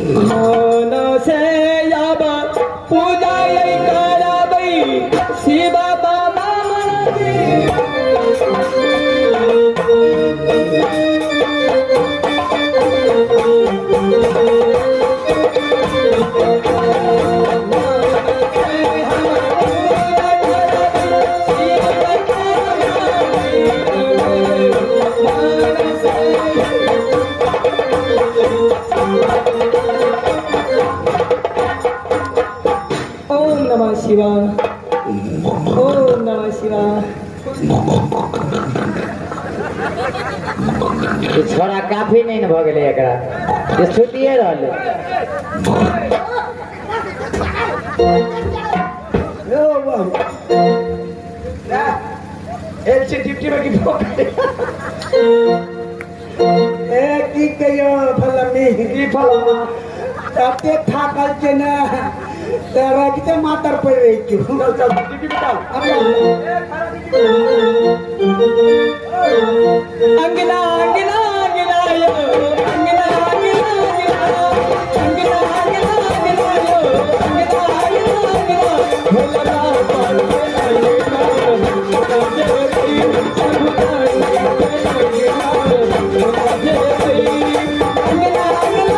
मनसे याबा पूजा कराबै शिव बाबा शिवा ओम नमः शिवा छोड़ा काफी नहीं न भगले एकरा ये छुट्टिए रहल लो बाबू एल से डिप्टी में की ए की कयो फलमी की फलमा ताते थाकल के ना तेरा किते मातर पर रही क्यों चल चल टीवी बताओ अंगना अंगना अंगना यो अंगना अंगना अंगना अंगना अंगना यो अंगना अंगना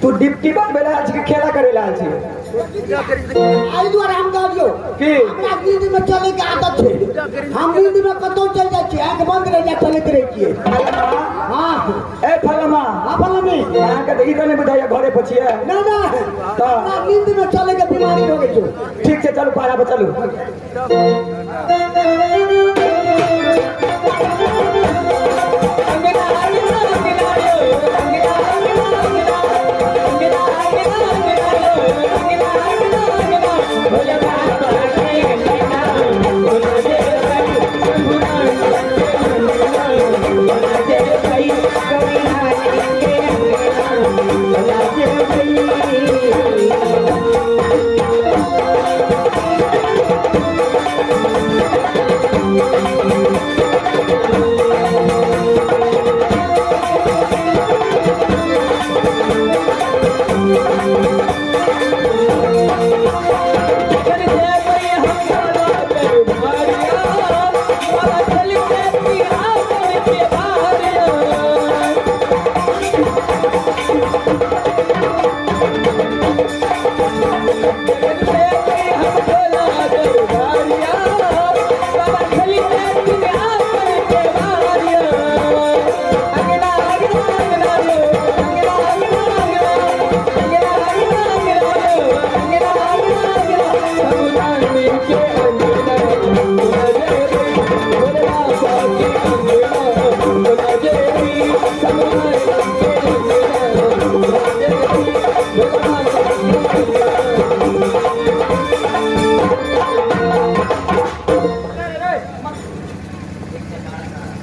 तू डिप्टी बन बेला आज के खेला करेला आज आई द्वारा हम गाड़ियो की हमरा नींद में चले के आदत है हम नींद में कतो चल जाय छी आंख बंद रह जा चले करे छी हां ए फलमा हां फलमी यहां के देखी तने बुझाया घरे पछिए ना ना हमरा नींद में चले के बीमारी हो गई छो ठीक से चलो पारा पे चलो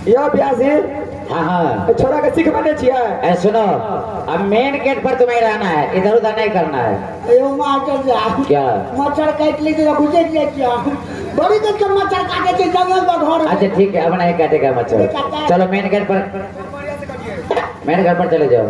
या प्यासी हाँ हाँ छोरा के सीख बने छिया ए सुनो अब मेन गेट पर तुम्हें रहना है इधर उधर नहीं करना है एयो मास्टर जा क्या मच्छर काट ली तो बुझे दिया क्या बड़ी देर के मच्छर काटे के जंगल में घर अच्छा ठीक है अब नहीं काटेगा मच्छर चलो मेन गेट पर चले जाओ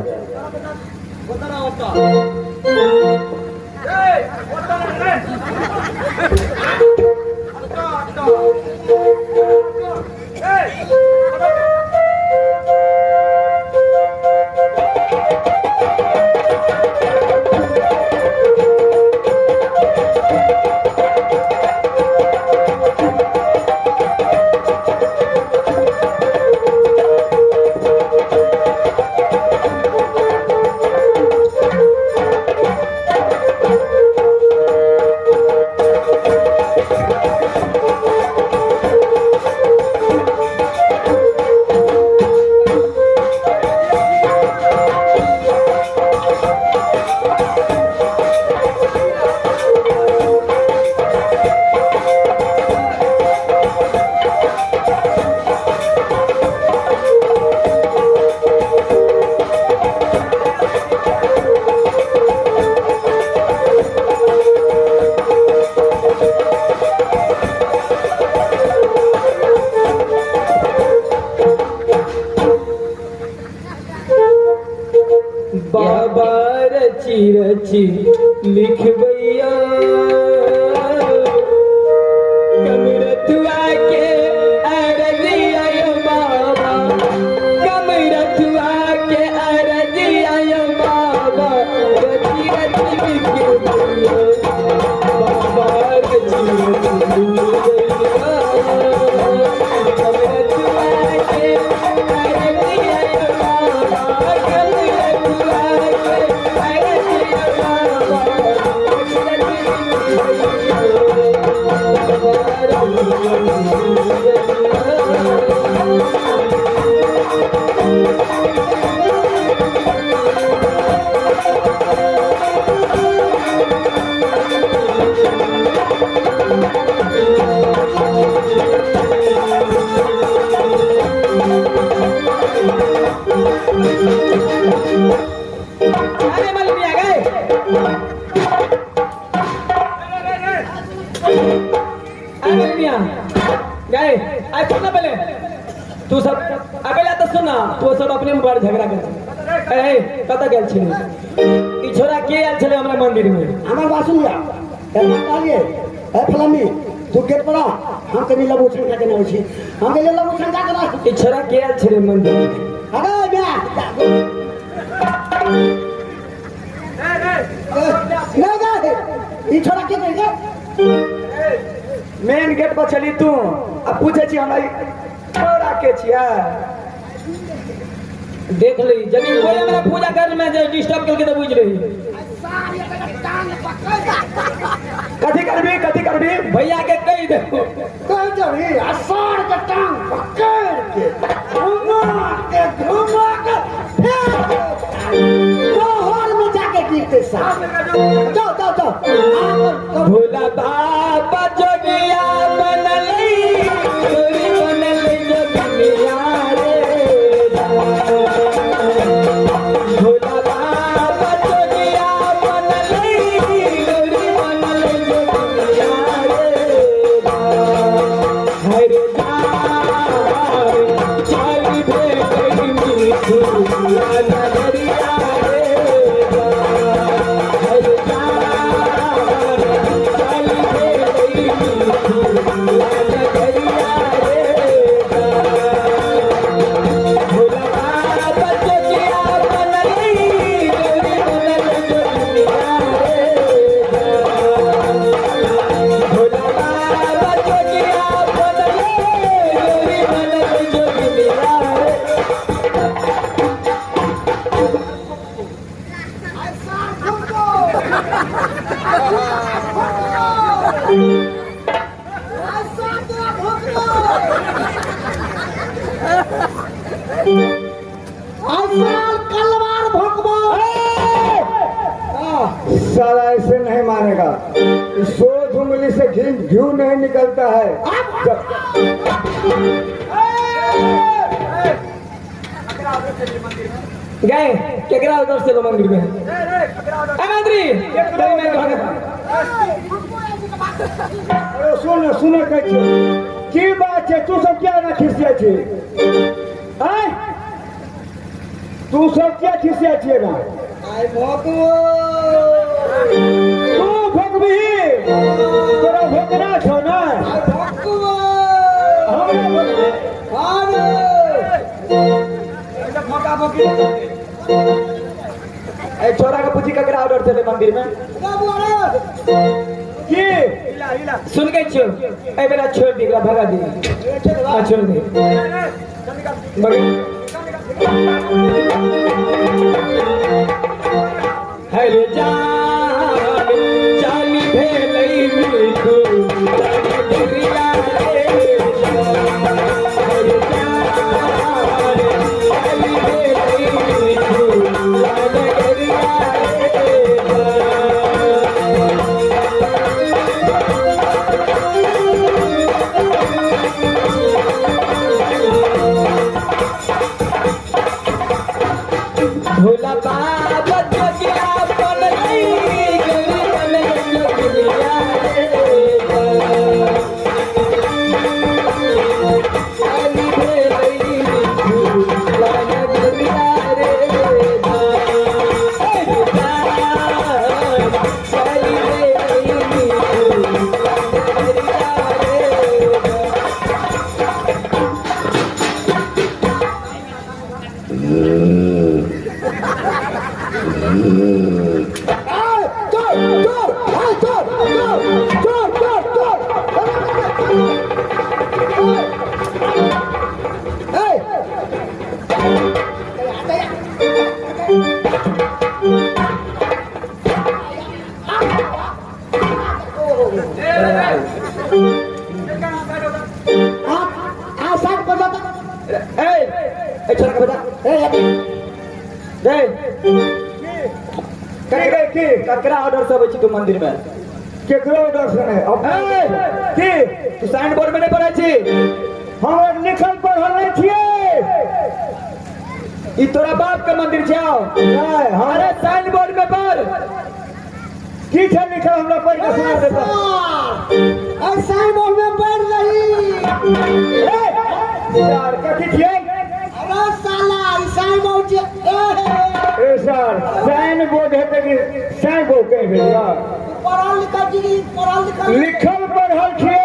बाबा रची रची लिखबैया कमरथुआ के अरजिया यो बाबा कमरथुआ के अरजिया यो बाबा रची रची लिखबैया बाबा रची रची लिखबैया कमरथुआ के अरजिया यो बाबा कमरथुआ के अरजिया बाबा अरे मालूम नहीं आ गए गए आज सुनना पहले तू सब अबेला तो सुना तू सब अपने में बड़ झगड़ा कर ए कता गेल छी ई छोरा के आल छले हमरा मंदिर में हमार बात सुन लिया कहलिए ए फलामी तू गेट पड़ा हम कनी लबू छंका के नहीं छी हम के लबू छंका के नहीं ई छोरा के आल छले मंदिर में अरे बे नहीं गए ई छोरा के नहीं गए मेन गेट पर चली तू अब पूछे छी हमरा छोरा के छिया देख ली जब कोई हमरा पूजा कर में जे डिस्टर्ब करके तो बुझ रही कथी करबी भैया के कह दे कह जरी असार के टांग पकड़ के घुमा के तोहर में जाके गिरते साथ जाओ भोला बाबा जोगिया बनले चोरी बनले जोगिया रे भोला बाबा जोगिया बनले चोरी बनले जोगिया रे हरे चाली भेड़ी मीठू नगरिया रे हरे चाली भेड़ी मीठू नगरिया रे भोला बाबा जोगिया बनले चोरी बनले जोगिया रे भोला बाबा जोगिया बनले चोरी बनले जोगिया रे कलवार भोंकबो साला ऐसे नहीं मानेगा सोच उंगली से घी नहीं निकलता है गए केकरा उधर से लो मंदिर में मंत्री गली में अरे सुन कहते की बात है तू सब क्या ना खिसिया छे हैं तू सब क्या खिसिया छे ना आई भोकबो तू भगवी तोरा भगना छो ना आई भोकबो हमरा भगवी ए छोरा का पूछी केकरा ऑर्डर चले मंदिर में की सुन के छो ए बेटा छोड़ दी भगा दी छोड़ दी हरे जान चाली भेलई मीठू नगरिया रे हरे जान चाली भेलई मीठू नगरिया रे छोरा के बजा की ककरा ऑर्डर से अबै छी तू मंदिर में केकरो दर्शन है अब की तू साइन बोर्ड में नहीं पढ़े छी हम लिखल पढ़ल नहीं छिए ई तोरा बाप के मंदिर जाओ नहीं अरे साइन बोर्ड में पढ़ की छै लिखल हमरा पढ़ के सुना देता ऐसा ही बोल में पढ़ रही यार कथी छिए अरे साला ऐसा ही बोल ए सर साइन बोर्ड है कि साइन बोर्ड कहीं भेजा पढ़ल लिखल जी लिखल पढ़ल छिए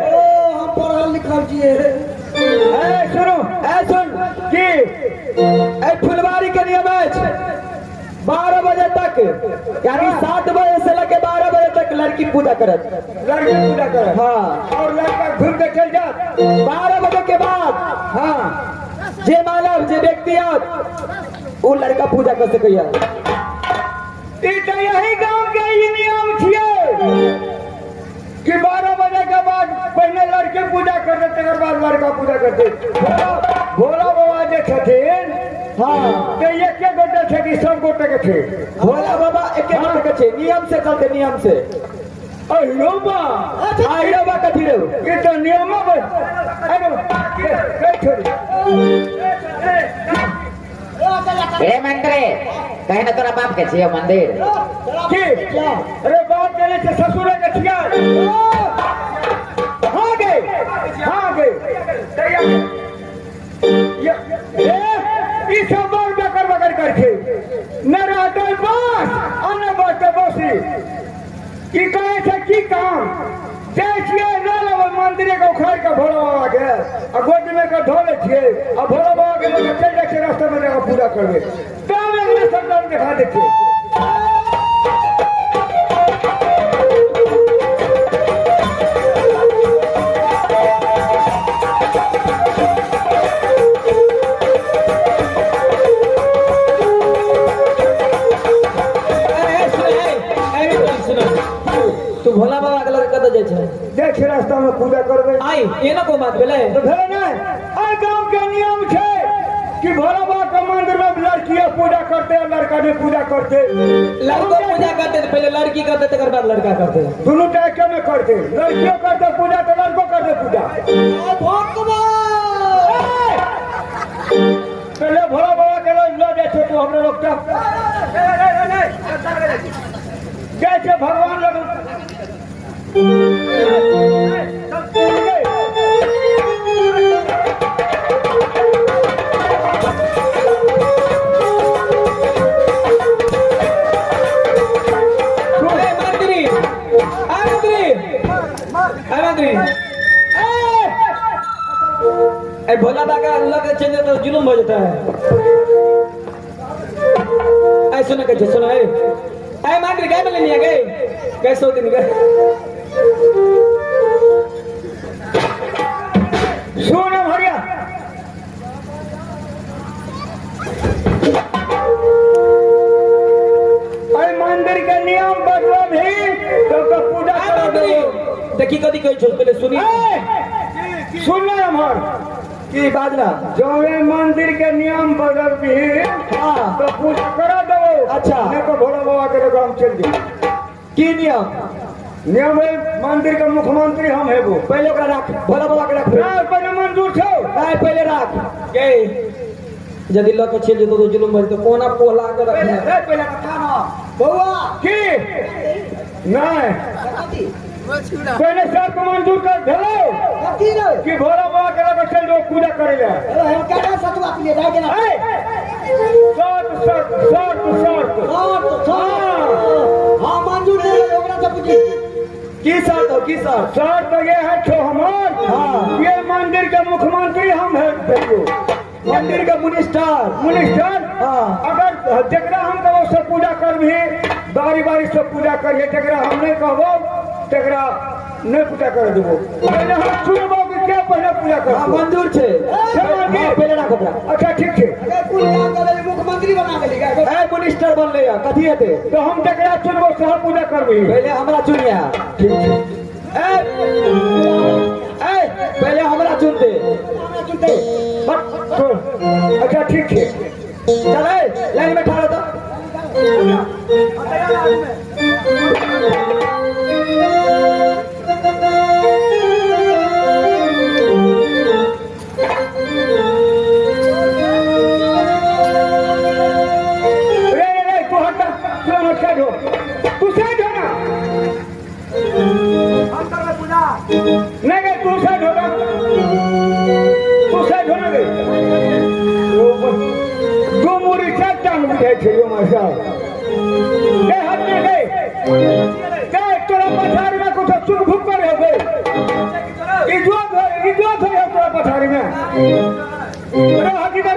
ओ हम पढ़ल लिखल जी ए सुनो सुन की ए फुलवारी के नियम है 12 बजे तक यानी 7 बजे से लेके 12 बजे तक लड़की पूजा करत लड़की पूजा करे हाँ और लड़का घूम के चल जात 12 बजे के बाद हाँ जे मानव जे व्यक्ति आत वो लड़का पूजा कर सकैया ई तो यही गांव के ई नियम छिए कि 12 बजे के बाद पहले लड़के पूजा करते तकर बाद लड़का पूजा करते भोला बाबा जे छथिन हाँ तो एक गोटे छे कि सब गोटे के थे भोला बाबा एक के छे नियम से चलते नियम से अयो बा आइलो बा कथी रे ये तो नियम है अरे के छोड़ी ए मंत्री कहीं ना तोरा बाप के छियो मंदिर की अरे बाप के लिए ससुर के छिया हाँ गए ई सब बार बकर करके न रहते बस अन्य बाटे बसी की कहे छै की काम देखिए न लो मंदिर के उखाड़ के भोला बाबा के आ गोद में के ढोले छिए आ भोला बाबा के लेके चल जाए छै रास्ता में जाकर पूजा करबे तब अगला सब दिखा देखे तू भोला बाबा के लड़का कत जाय छै देख रास्ता में पूजा करबे आई एना को बात भेलै तो भेले नहीं आ गांव के नियम छै कि भोला बाबा के मंदिर में लड़कियां पूजा करते और लड़का नहीं पूजा करते लड़को पूजा करते तो पहले लड़की करते तकर बाद लड़का करते दोनों टाइप में करते लड़कियों करते पूजा तो लड़को करते पूजा पहले भोला बाबा के लोग लो जाए तो हमरे लोग जय छे भगवान लोग भोला बाबा अल्लाह का चेंज तो जुलूम हो जाता है ऐ सुनो कैसे सुनो ऐ मंदिर गए मिलने नहीं गए कैसे दिन गए सुनो भैया अरे मंदिर के नियम बदलो भी तो पूजा करा दो देखी कदी कोई छोड़ पहले सुनी सुनना हमार की बाजना जो ये मंदिर के नियम बदल भी हाँ तो पूजा करा दो अच्छा। नहीं तो भोला बाबा के काम चल जाए की नियम नियम है मंदिर के मुख्यमंत्री हम है वो पहले ओकरा रख भोला बाबा के रख ना पहले मंजूर छो आए पहले रख गए यदि लोग के चल तो जुलूम भर तो कोना पोला के रखना पहले रखा ना बउआ की नहीं पहले सब मंजूर कर भेलो कथी रे कि भोला बाबा के लगे चल जाओ पूजा करे ले हम केना सतुआ पीले जाए के ना शर्त हां मंजूर दे ओकरा से पूछी की शर्त शर्त ये है छो हमार हाँ। ये मंदिर के मुख्यमंत्री हम है भैया मंदिर का मिनिस्टर मिनिस्टर हाँ। अगर जकरा हम कहो सब पूजा करबी बारी बारी सब पूजा करिए जकरा हम नहीं कहबो तकरा नहीं पूजा कर देबो पहले हम चुनबो कि क्या पहले पूजा हाँ करबो मंजूर छे हाँ, पहले ना कपड़ा अच्छा ठीक छै कुल काम करे मुख्यमंत्री बना देली का ए मिनिस्टर बनले या कथी हेते तो हम जकरा चुनबो से हम पूजा करबी पहले हमरा चुनिया ठीक छै ए पहले हमरा चुनते तो अच्छा ठीक छै चल ए लाइन में ठहरो तो रे तू हट तू हट जो तू से जो ना नहीं नहीं तू से जो ना तू से जो ना दो मुरी से टांग बिठाई छे यो मासा ए हट में गए गए तोरा पछाड़ी में कुछ चुन भुक कर हो गए इज्जत है तोरा पछाड़ी में रे हटी ना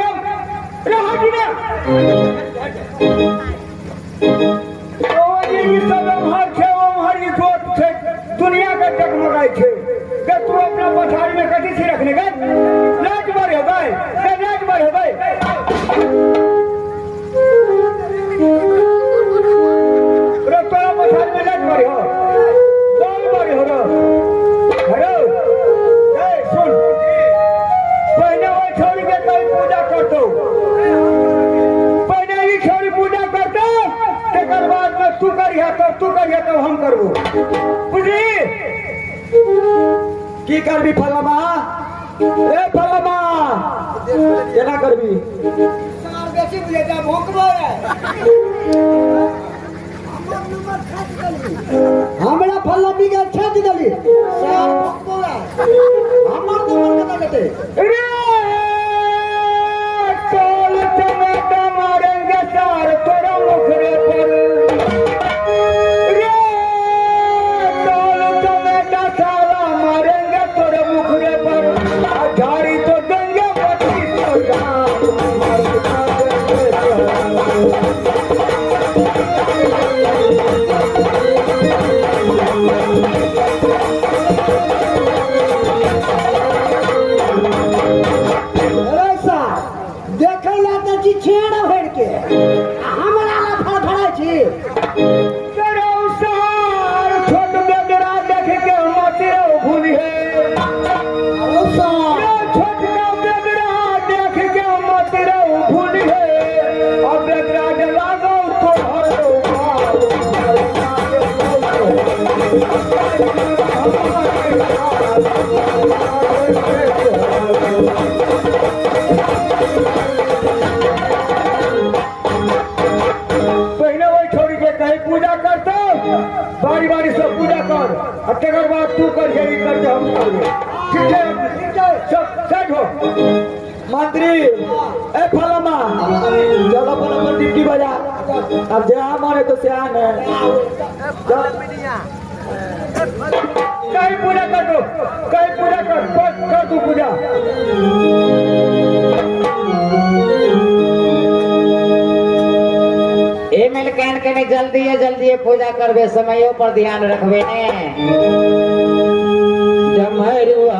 रे हटी ना ओ ये सब हर छे ओ हर इज्जत छे दुनिया के टकमगाई छे के तू अपना पछाड़ी में कथी से रखने का लाज मारे हो गए के लाज मारे हो गए रे तोरा पछाड़ी में लाज मारे हो दौड़ मारे हो हेलो ए सुन पहले वो छोरी के कल पूजा करतो पहले ही छोरी पूजा करतो तेकर बाद में तू करिया तो हम करबो बुझी की करबी फलमा ए फलमा केना करबी सार बेसी बुझे जा भोंकबो रे हमरा फल्ला के छेद देली सार भोंकबो रे हमर नंबर कता लेते रे टोल टमाटा मारेंगे सार तोरा मुखरे पर रे टोल टमाटा साला मारेंगे तोरे मुखरे पर झाड़ी तो देंगे बत्ती तो जान अरे सार देखै ला त छी छेड़ भर के हमरा ला फड़फड़ाई छी तेरे सार छोट बेदरा देख के मते भूल है अरे सार छोटका बेदरा देख के मते भूल है अब बेदरा के लागो तो पहले वही छोड़ी के कहीं पूजा करते बारी बारी सब पूजा कर और तेकर बाद तू कर यही करके हम करेंगे ठीक है सब सेट हो मंत्री ए फलमा चलो पर ड्यूटी बजा अब जहाँ मारे तो सियान है कहीं पूजा कर दो कहीं पूजा कर दो पूजा ए मिल कहन के नहीं जल्दी है पूजा करबे समयों पर ध्यान रखबे ने डमरुआ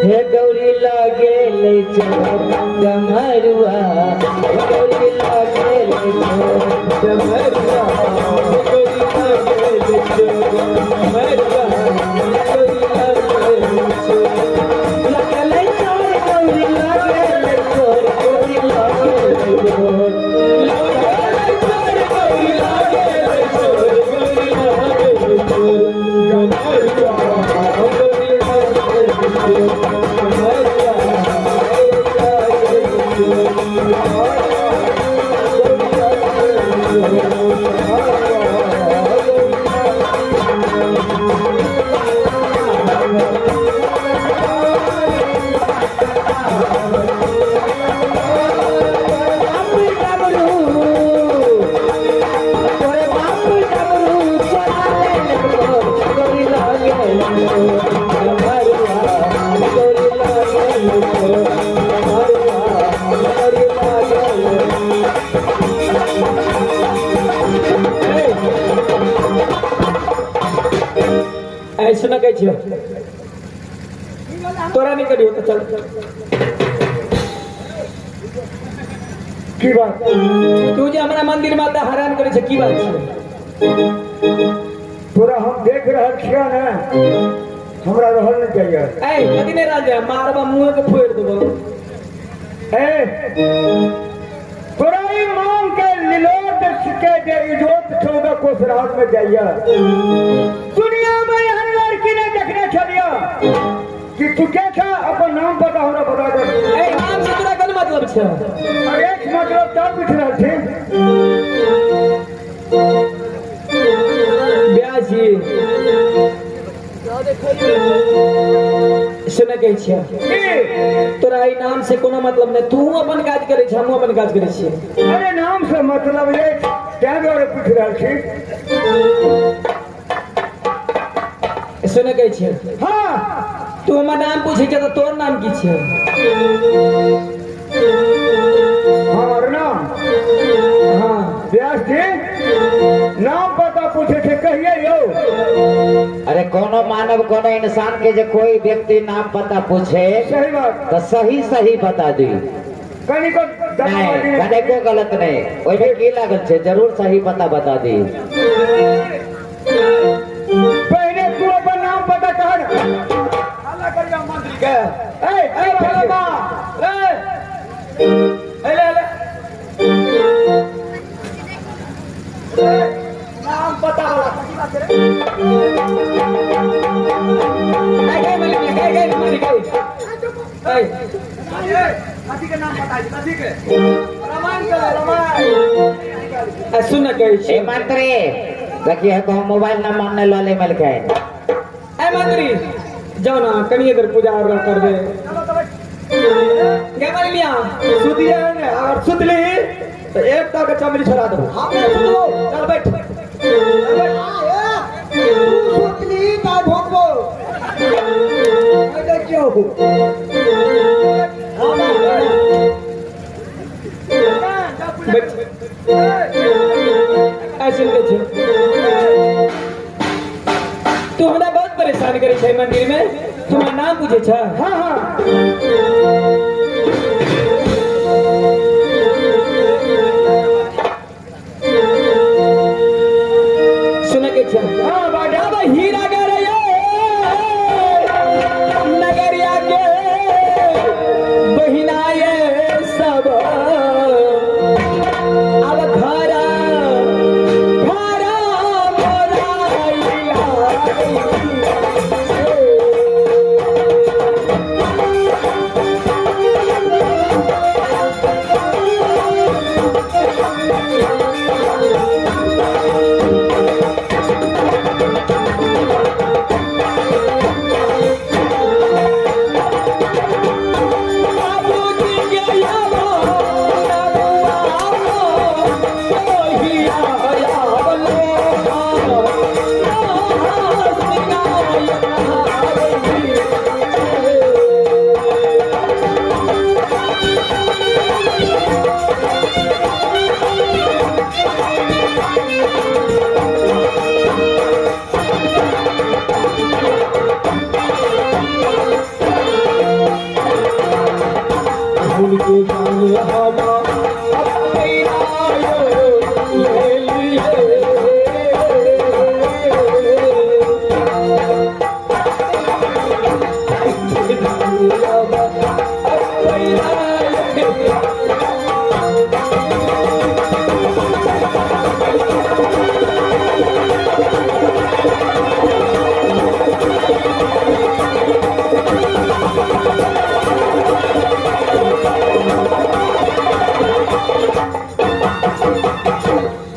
हे गौरी लागे ले चोर डमरुआ हे गौरी लागे ले चोर डमरुआ गौरी लागे ले चोर डमरुआ गौरी लागे ले चोर लगले चोर गौरी लागे ले चोर गौरी लागे ले चोर Thank you. कहै छियै तोरा नहीं करियो तो चल की बात तू जे हमरा मंदिर में आता हैरान करे छै की बात छै तोरा हम देख रहल छियै ने हमरा रहल नहीं चाहिए ए कदी नहीं रह जाए मारबा मुंह के फोड़ देबो ए तोरा ई मांग के लिलोट के जे इजोत 14 कोस रात में जाइए दुनिया में हर लड़की ने देखने छलिया कि तू क्या था अपन नाम बता हमरा बता कर ए नाम से तोरा कोन मतलब छै अरे एक मतलब ता पूछ रहल छी ब्याजी सुन कहै छियै तोरा ई नाम से कोनो मतलब नहीं तू अपन काज करे छै हमहू अपन काज करे छियै अरे नाम से मतलब ये क्या बारे पूछ रहल छी सुन कहै छियै हाँ तू हमर नाम पूछे छै तो तोर नाम की छै हमार नाम हाँ व्यास जी नाम पता पूछे थे कहिए यो अरे कोनो मानव कोनो इंसान के जो कोई व्यक्ति नाम पता पूछे सही बात तो सही सही बता दी कहीं को नहीं कने को गलत नहीं ओइ में की लागल छे जरूर सही पता बता दी पहले तू अपन नाम पता कह हल्ला करिया मंत्री के ए फलमा ए ले नाम पता वाला की बात करे गए नदी के नाम बता दी नदी के रामायण के रामायण सुन कहै ए छियै मंत्री देखिए को मोबाइल नंबर ने लले मिल के ए मंत्री जाओ ना कनिए देर पूजा और कर दे क्या मानी लिया सुतिए ने अगर सुतली तो एक तक चमड़ी छोड़ा दो हमने सुनो चल बैठ तू सोचली का भोगबो अरे क्यों बैठ ऐसे नहीं छे तू हमरा बहुत परेशान करे छै मंदिर में तुम्हारा नाम पूछे छ हाँ हाँ सुन के छ हाँ बाजा अब हीरा गर नगरिया के बहिना ये सब अब घर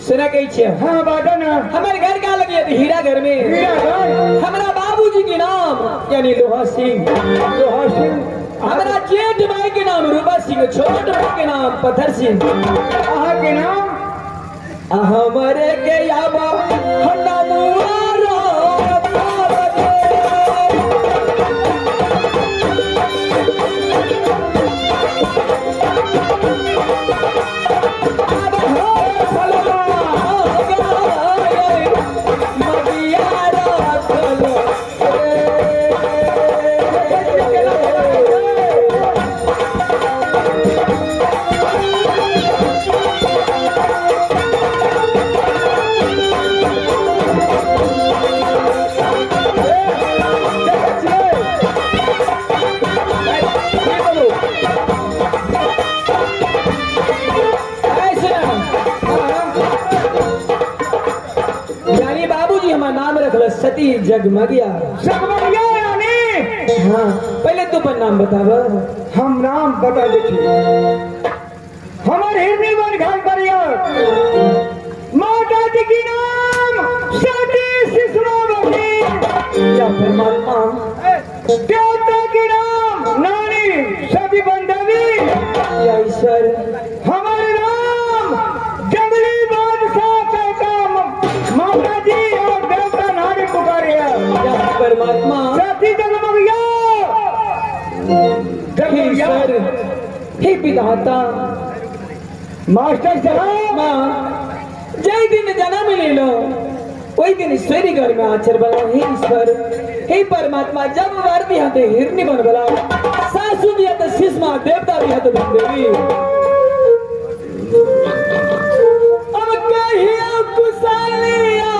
सुना कही छे हाँ बाजा ना हमारे घर का लगी है हीरा घर में हीरा घर हमारा बाबूजी के नाम यानी लोहा सिंह लोहा सिंह हमारा जेठ भाई के नाम रूपा सिंह छोट भाई के नाम पत्थर सिंह अहाँ के नाम हमारे के याबा हन्ना मुआरा मदियारा चलो धरती जगमगिया। जगमगिया यानी हाँ पहले तू अपन नाम बतावा। हम नाम बता देते हमारे हिरनी बन घर करिया माता जी की नाम सती शिशुरावती या परमात्मा देवता की नाम नानी सती बंदवी या ईश्वर हमारे नाम जंगली बादशाह का काम माता जी और देवता नानी पुकारे या परमात्मा सती जगमगिया हे ईश्वर हे विधाता मास्टर साहब माँ जय दिन जन्म ले लो वही दिन ईश्वरी घर में आचर बना। हे ईश्वर हे परमात्मा जब वर दिया तो हिरनी बन बला सासू दिया तो शिष्मा देवता दिया तो देवी। अब कहिया कुशलिया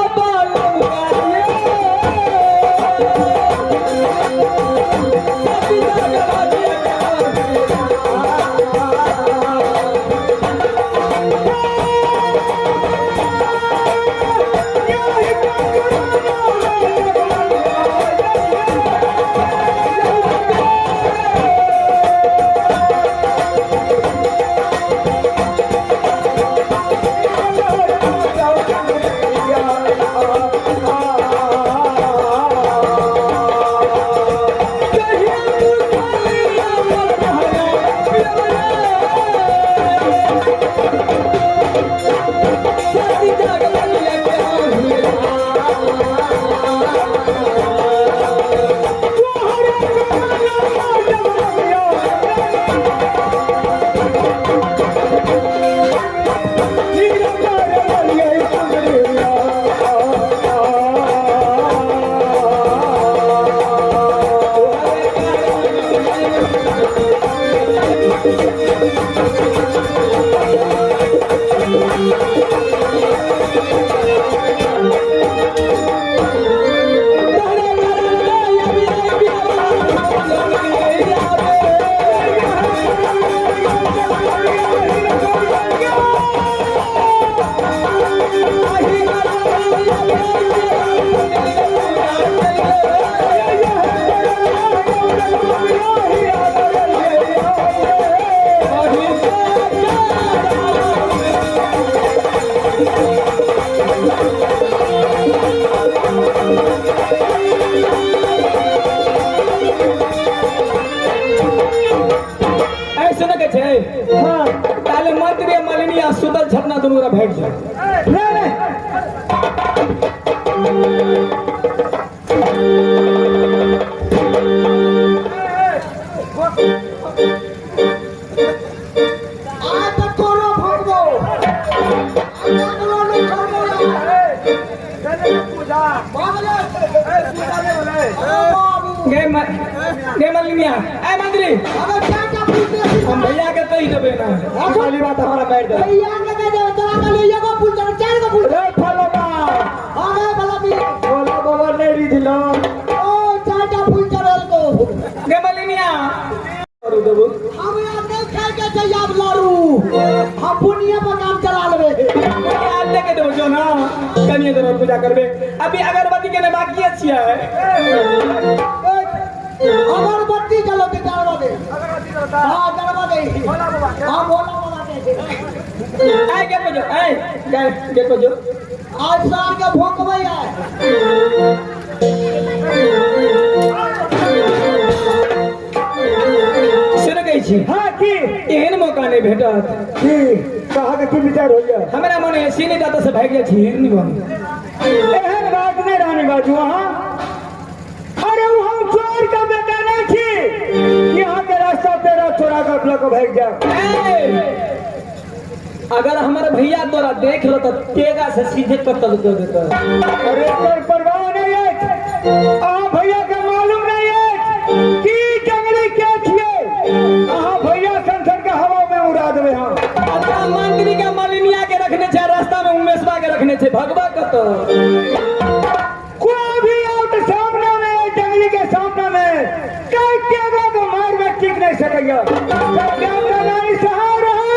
सुतल छपना दोनों भेंट जाए। हम भैया के तो ही दबे ना वाली बात हमारा बैठ जाए भैया के दे तोरा का ले एगो फूल चार गो फूल रे फलवा अरे भला भी बोला बाबा नहीं दी दिलो ओ चारटा फूल चढ़ल को गे मलिनिया और देबो हमरा नहीं खाए के चाहिए अब लारू हम पुनिया पर काम चला लेबे आज लेके दो जो ना कनिए देर पूजा करबे अभी अगरबत्ती के ने बाकी अछि है अगरबत्ती चलो के चढ़वा दे हां चढ़वा दे हां बोला बोला दे आए के बजो आए के बजो आज साल के भोंकबै है सुन गई छी हाँ की एहन मौका नहीं भेटत की कहा के की विचार होइया हमरा मन ऐसी नहीं दाता से भाग गया छी हिरनी बन एहन बात नहीं रहने बाजू हाँ अरे वो हम चोर का बेटा नहीं थी यहाँ के रास्ता तेरा चोरा का ब्लॉक भाग जा अगर हमारे भैया तोरा देख लो तो तेगा से सीधे कत्ल कर देता अरे कोई परवाह नहीं है भैया का मालूम नहीं है कि जंगली क्या छिए भैया संसद के हवा में उड़ा देवे हम अच्छा मंत्री के मालिनिया के रखने छे रास्ता में उमेशबा के रखने छे भगवा कतो कोई भी आउट सामने में जंगली के सामने में कई तेगा को मार में टिक नहीं सकेगा नहीं सहारा है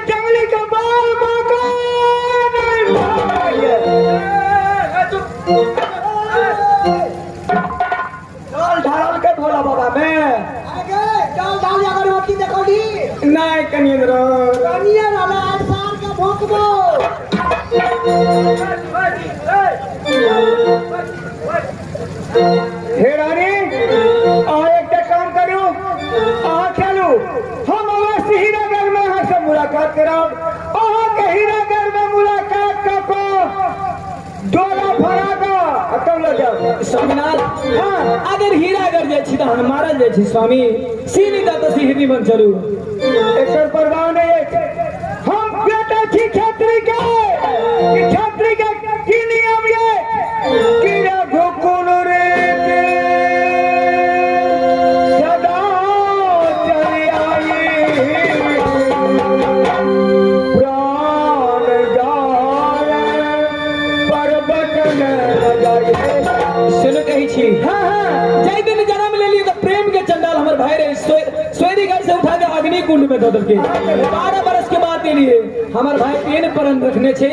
जंगली का बाल बाको नहीं कनिया वाला साल का भोंकबो हे रानी एक काम करू चलू हम अवश्य हीरागढ़ में यहाँ से मुलाकात कराओ के हीरागढ़ में मुलाकात कर डोला भरा तब ले जाओ स्वामीनाथ अगर हीरागढ़ जाए छी तो हम मारल जाए छी स्वामी सीनी दा तो हिरनी बन चलू एक परवाह नहीं है हम बेटा छी छात्री के की नियम ये कि रघुकुल रे सदा चली आई प्राण जाए पर्वत सुनो कही छी जय दिन जन्म ले लिए तो प्रेम के चंडाल हमारे भाई रे स्वेरी घर से उठा के अग्नि कुंड में धो के 12 बरस के बाद के लिए हमारे भाई पेन परन रखने छे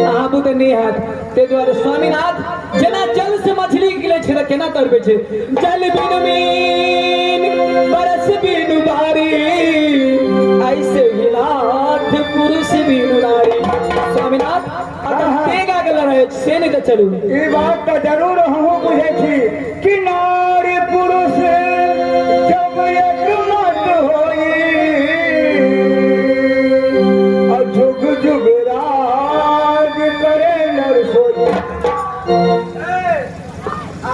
आबू तो नहीं हाथ ते द्वारा स्वामीनाथ जना जल से मछली निकले छे केना करबे छे जल बिनु मीन बरस बिनु बारी ऐसे ही नाथ पुरुष बिनु नारी स्वामीनाथ अगर तेगा के लड़ाई से नहीं तो चलू ये बात तो जरूर हम बुझे छी कि नारी पुरुष जब एक मत होई और जुग जुग राज करे नर सोई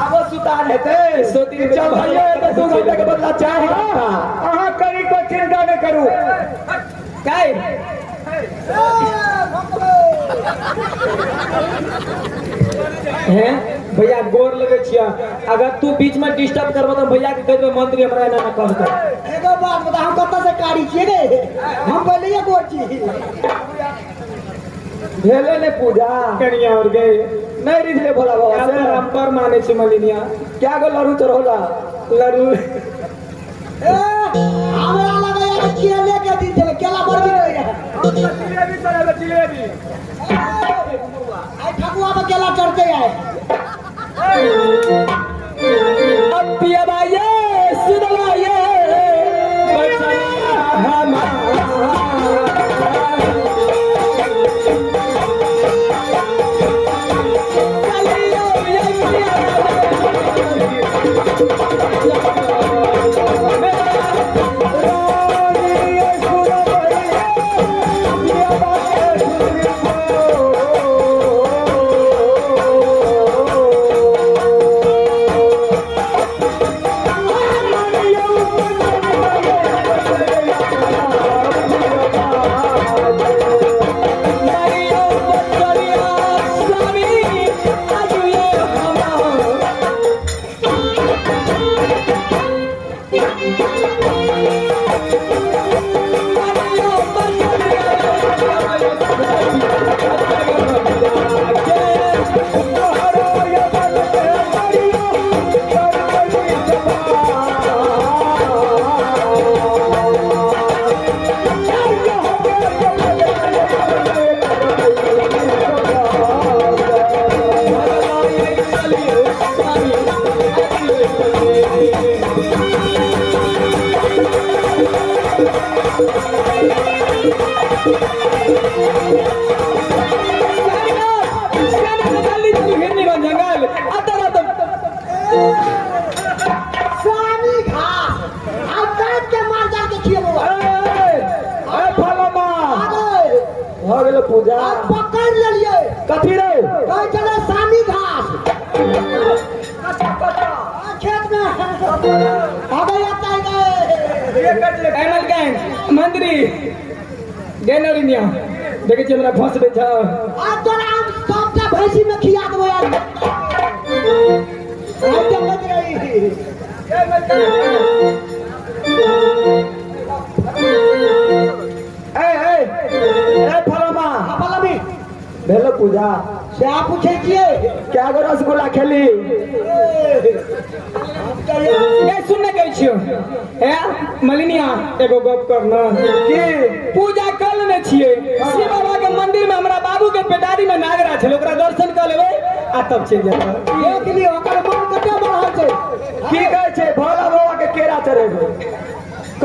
आवो सुतार हेते सोती चल भैया तो 2 घंटे के बदला चाहे अहाँ करी को चिंता न करू काय हैं भैया गोर लगे छिया अगर तू बीच में डिस्टर्ब करबो तो भैया के कह देबे मंत्री हमरा एना ना कहतो एगो बात बता हम कत्ता से कारी छिए रे हम पहले गोर छी भेले ने पूजा कनिया और गए नहीं रिझले भोला बाबा से हम पर माने छी मलिनिया क्या गो लरू चढ़ोला लरू ए हमरा लगे यार केले के दिन चले केला बड़ दिन होया जिलेबी चले जिलेबी आई ठकुआ में केला चढ़ते आए अब पिया बाये सुदलाये बचा हमारा स्वामी घास आ काट के मार डाल के खिए बाबा ए फलमा आगे हो गेलो पूजा आप पकड़ लेलिए कथी रे कह चले स्वामी घास खेत में आगे आता है एमएल गैंग मंत्री गेनरिनिया देखे छी हमरा फंस दे छ आज तोरा हम सबटा भैंसी में खिया देबो यार आज तक लग रही ए फलमा फलमी भेलो पूजा से आप पूछे छिए क्या गो रसगुल्ला खेली ए सुनने गई छियो ए मलिनिया एगो गप करना कि पूजा कर लेने छिए शिव बाबा के मंदिर में हमरा बाबू के पेटारी में नागरा छे ओकरा दर्शन कर लेबै आ तब चल जाबे एक लिए ओकर मन कते बढ़ल छै की कहै छै भोला बाबा के केरा चढ़ेबै क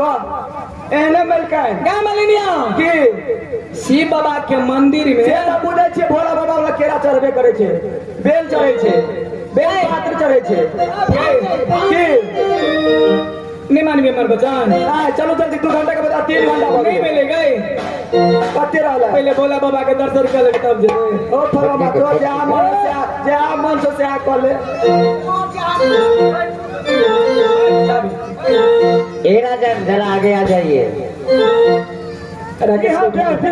एने मिलके क्या मलिनिया की शिव बाबा के मंदिर में से तो बुझे छे भोला बाबा वाला केरा चढ़बे करे छे, बेल चढ़े छे, बेल पात्र चढ़े छे की निमान में मर बचान हां चलो जल्दी 2 घंटा के बाद 3 घंटा हो नहीं गए मिले गए कते रहला पहले भोला बाबा के दर्शन कर ले तब जेबे ओ थोड़ा मत जा मन से आ कर ले ए राजन जरा आगे आ जाइए। राजेश यहाँ पे